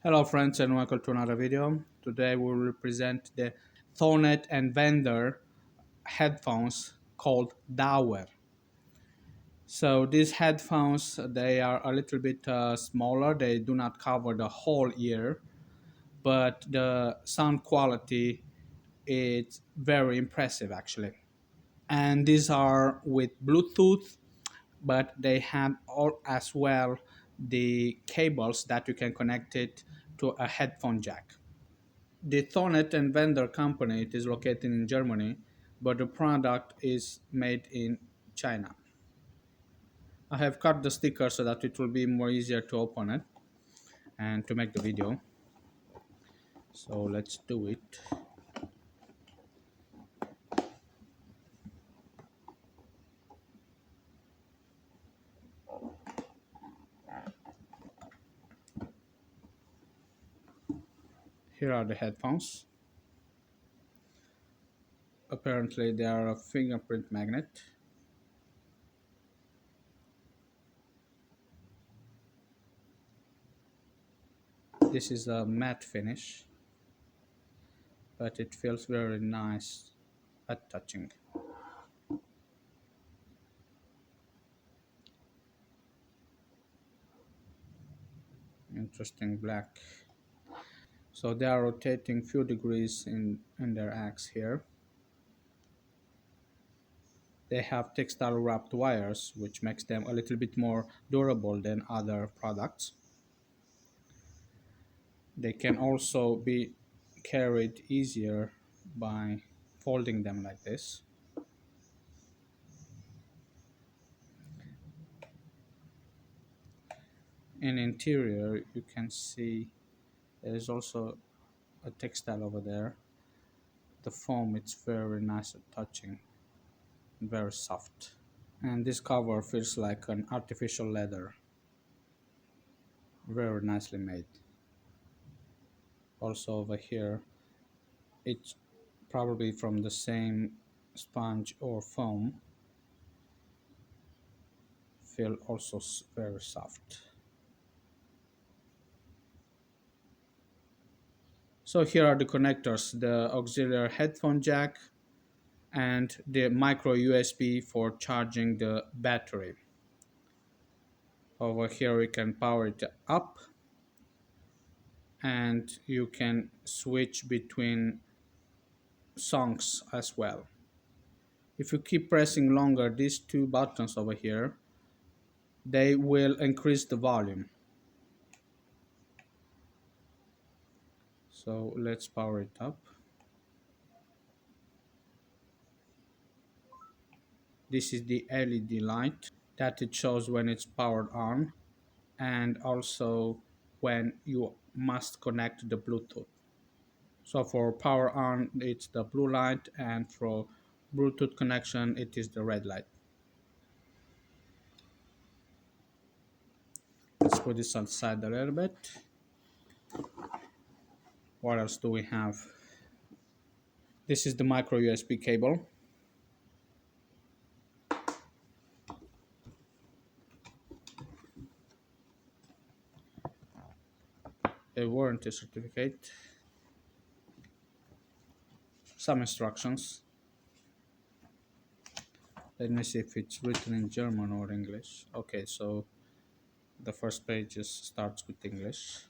Hello friends and welcome to another video. Today we will present the Thonet and Vander headphones called Dower. So these headphones, they are a little bit smaller. They do not cover the whole ear, but the sound quality is very impressive actually. And these are with Bluetooth, but they have all as well the cables that you can connect it to a headphone jack. The Thonet and Vander company, it is located in Germany, but the product is made in China. I have cut the sticker so that it will be more easier to open it and to make the video. So let's do it. Here are the headphones. Apparently they are a fingerprint magnet. This is a matte finish, but it feels very nice at touching. Interesting black. So they are rotating few degrees in their axis here. They have textile wrapped wires, which makes them a little bit more durable than other products. They can also be carried easier by folding them like this. In interior, you can see there is also a textile over there. The foam, it's very nice at touching, very soft. And this cover feels like an artificial leather, very nicely made. Also over here, it's probably from the same sponge or foam. Feel also very soft. So here are the connectors: the auxiliary headphone jack and the micro USB for charging the battery. Over here we can power it up, and you can switch between songs as well. If you keep pressing longer these two buttons over here, they will increase the volume. So let's power it up. This is the LED light that it shows when it's powered on, and also when you must connect the Bluetooth. So for power on, it's the blue light, and for Bluetooth connection, it is the red light. Let's put this aside a little bit. What else do we have? This is the micro USB cable. A warranty certificate. Some instructions. Let me see if it's written in German or English. Okay, so the first page just starts with English,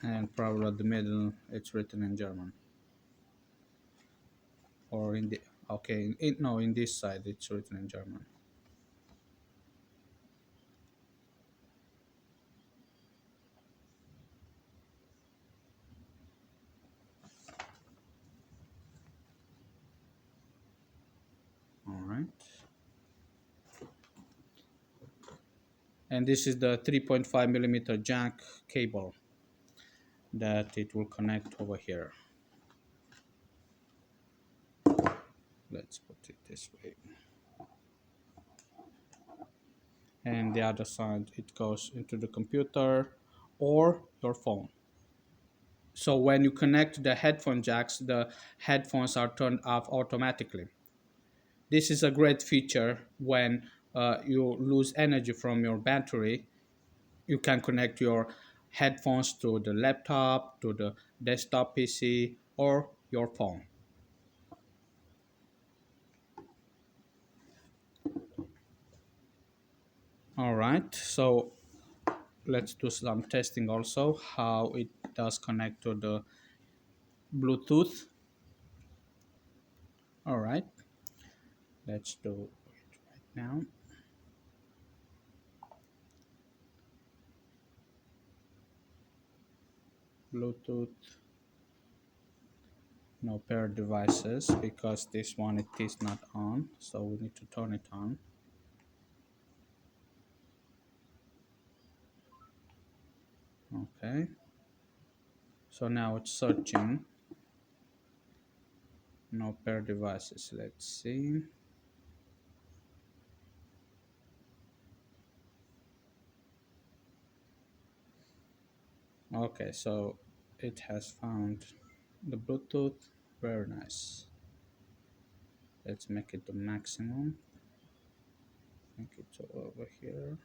and probably at the middle it's written in German, or in the okay no, in this side it's written in German. All right, and this is the 3.5 millimeter jack cable that it will connect over here. Let's put it this way, and the other side it goes into the computer or your phone. So when you connect the headphone jacks, the headphones are turned off automatically. This is a great feature when you lose energy from your battery you can connect your headphones to the laptop, to the desktop PC, or your phone. All right, so let's do some testing also how it does connect to the Bluetooth. All right, let's do it right now. Bluetooth, no pair devices because this one it is not on, so we need to turn it on. Okay, so now it's searching. No pair devices. Let's see. Okay, so it has found the Bluetooth. Very nice. Let's make it the maximum. Make it to over here.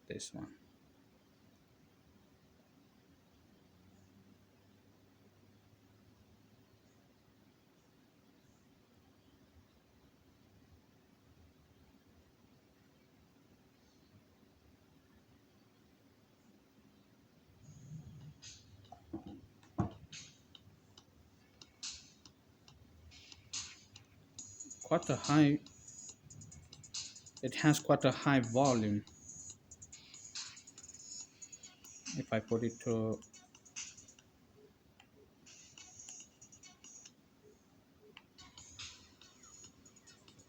This one. Quite a high. It has quite a high volume. If I put it to,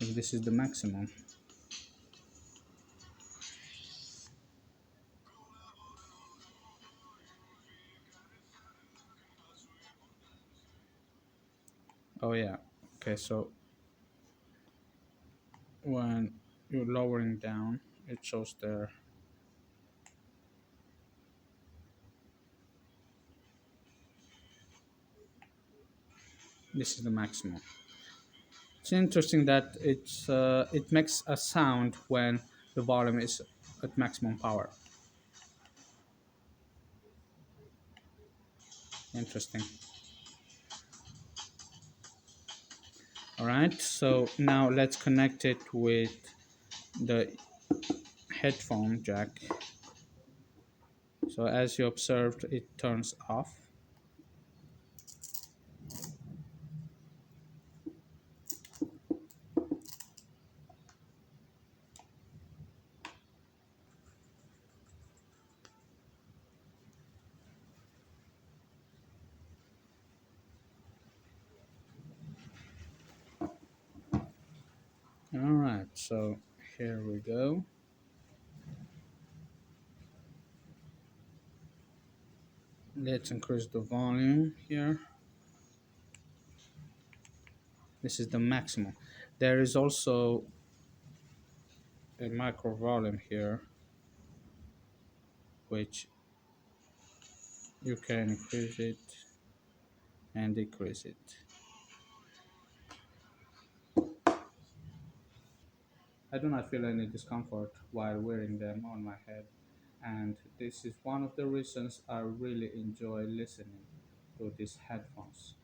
if this is the maximum. Oh yeah. Okay, so when you're lowering down, it shows there. This is the maximum. It's interesting that it makes a sound when the volume is at maximum power. Interesting. All right, so now let's connect it with the headphone jack. So as you observed, it turns off. All right, so here we go. Let's increase the volume here. This is the maximum. There is also a micro volume here, which you can increase it and decrease it. I do not feel any discomfort while wearing them on my head, and this is one of the reasons I really enjoy listening to these headphones.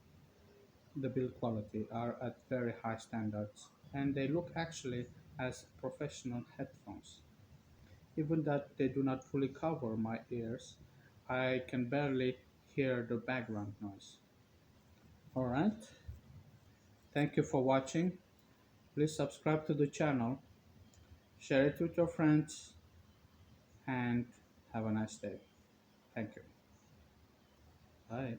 The build quality are at very high standards, and they look actually as professional headphones. Even that they do not fully cover my ears, I can barely hear the background noise. Alright, thank you for watching. Please subscribe to the channel, share it with your friends, and have a nice day. Thank you. Bye.